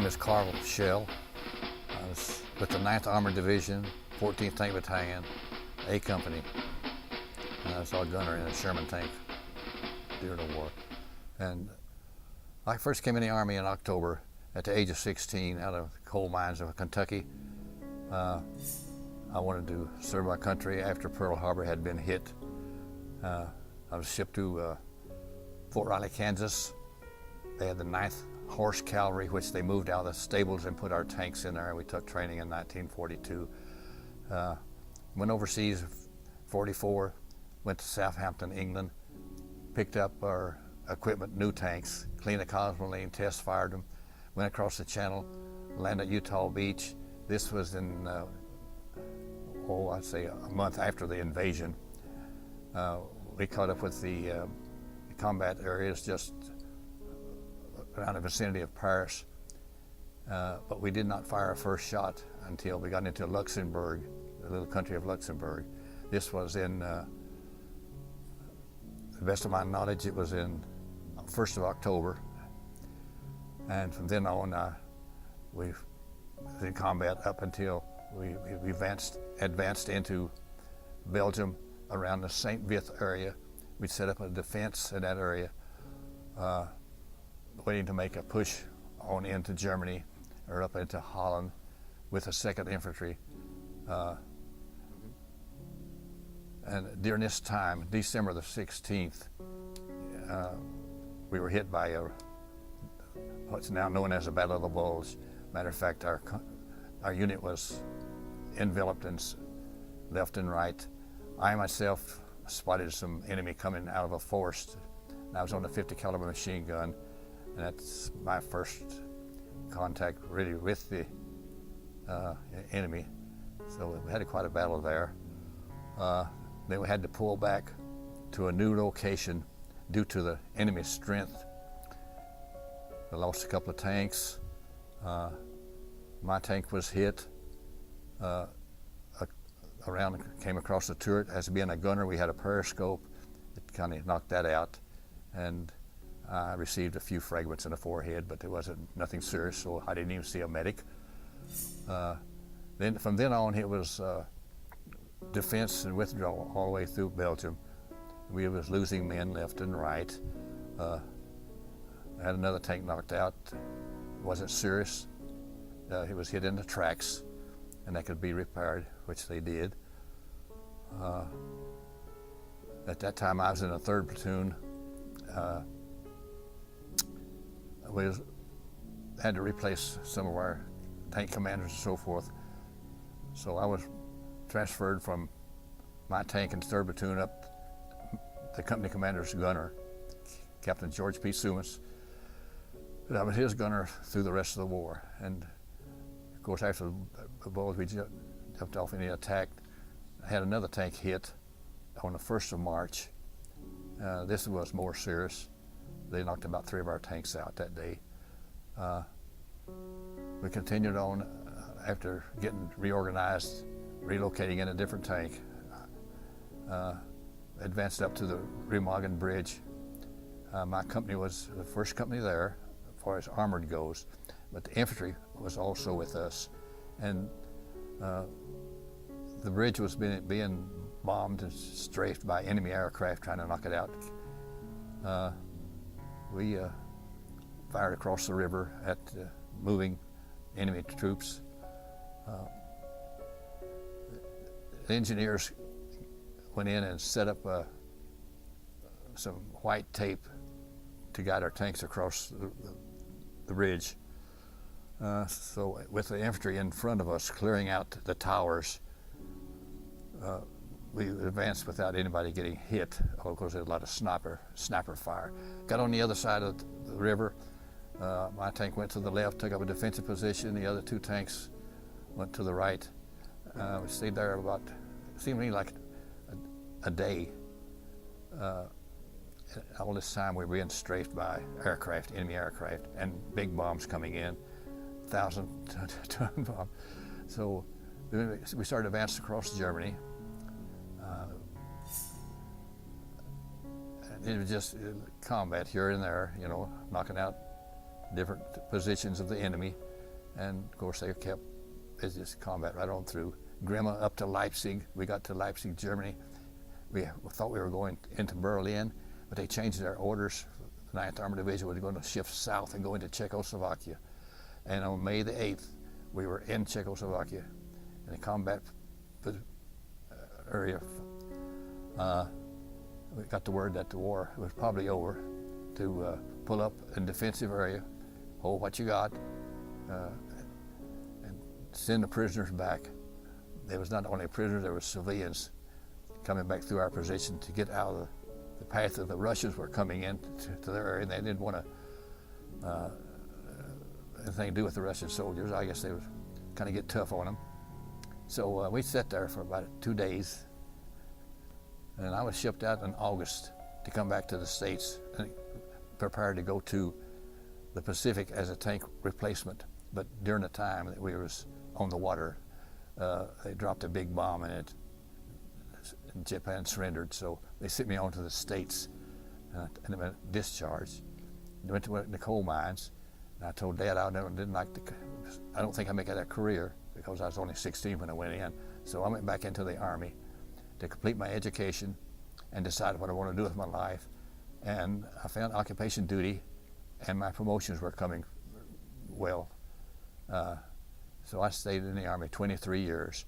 is Carl Shell. I was with the 9th Armored Division, 14th Tank Battalion, A Company. And I was our gunner in a Sherman tank during the war. And I first came in the Army in October at the age of 16 out of the coal mines of Kentucky. I wanted to serve my country after Pearl Harbor had been hit. I was shipped to Fort Riley, Kansas. They had the 9th Horse Cavalry, which they moved out of the stables and put our tanks in there, and we took training in 1942. Went overseas, 44, went to Southampton, England, picked up our equipment, new tanks, cleaned the Cosmoline, test fired them, went across the channel, landed at Utah Beach. This was in, I'd say a month after the invasion. We caught up with the combat areas just around the vicinity of Paris, but we did not fire our first shot until we got into Luxembourg, the little country of Luxembourg. This was in, to the best of my knowledge, it was in 1st of October, and from then on we was in combat up until we advanced into Belgium around the St. Vith area. We'd set up a defense in that area, waiting to make a push on into Germany or up into Holland with the 2nd Infantry. And during this time, December the 16th, we were hit by what's now known as the Battle of the Bulge. Matter of fact, our unit was enveloped in left and right. I myself spotted some enemy coming out of a forest. I was on a 50 caliber machine gun, and that's my first contact really with the enemy. So we had quite a battle there. Then we had to pull back to a new location due to the enemy's strength. We lost a couple of tanks. My tank was hit. A round came across the turret. As being a gunner, we had a periscope. It kind of knocked that out, and I received a few fragments in the forehead, but there wasn't nothing serious, so I didn't even see a medic. Then from then on, it was defense and withdrawal all the way through Belgium. We was losing men left and right. I had another tank knocked out. It wasn't serious. It was hit in the tracks, and that could be repaired, which they did. At that time, I was in a 3rd platoon. We had to replace some of our tank commanders and so forth. So I was transferred from my tank in 3rd platoon up the company commander's gunner, Captain George P. Sumas. And I was his gunner through the rest of the war. And of course, after the Bulge, we jumped off and he attacked. I had another tank hit on the 1st of March. This was more serious. They knocked about 3 of our tanks out that day. We continued on after getting reorganized, relocating in a different tank. Advanced up to the Remagen Bridge. My company was the first company there as far as armored goes, but the infantry was also with us. And the bridge was being bombed and strafed by enemy aircraft trying to knock it out. We fired across the river at moving enemy troops. The engineers went in and set up some white tape to guide our tanks across the ridge. So with the infantry in front of us clearing out the towers, we advanced without anybody getting hit. Of course, there was a lot of sniper fire. Got on the other side of the river. My tank went to the left, took up a defensive position. The other 2 tanks went to the right. We stayed there about, it seemed to me like a day. All this time we were being strafed by aircraft, enemy aircraft, and big bombs coming in, 1,000-ton bombs. So we started advancing across Germany. It was just combat here and there, knocking out different positions of the enemy. And of course they kept business combat right on through. Grimma up to Leipzig. We got to Leipzig, Germany. We thought we were going into Berlin, but they changed their orders. The 9th Armored Division was going to shift south and go into Czechoslovakia. And on May the 8th, we were in Czechoslovakia in a combat area. We got the word that the war was probably over, to pull up in defensive area, hold what you got, and send the prisoners back. There was not only prisoners, there were civilians coming back through our position to get out of the path of the Russians were coming in to their area, and they didn't want to anything to do with the Russian soldiers. I guess they would kind of get tough on them. So we sat there for about 2 days, and I was shipped out in August to come back to the States and prepared to go to the Pacific as a tank replacement. But during the time that we was on the water, they dropped a big bomb in it, and Japan surrendered. So they sent me on to the States, and I discharged. I went to the coal mines, and I told Dad I don't think I make it a career, because I was only 16 when I went in. So I went back into the Army to complete my education and decide what I want to do with my life. And I found occupation duty, and my promotions were coming well. So I stayed in the Army 23 years.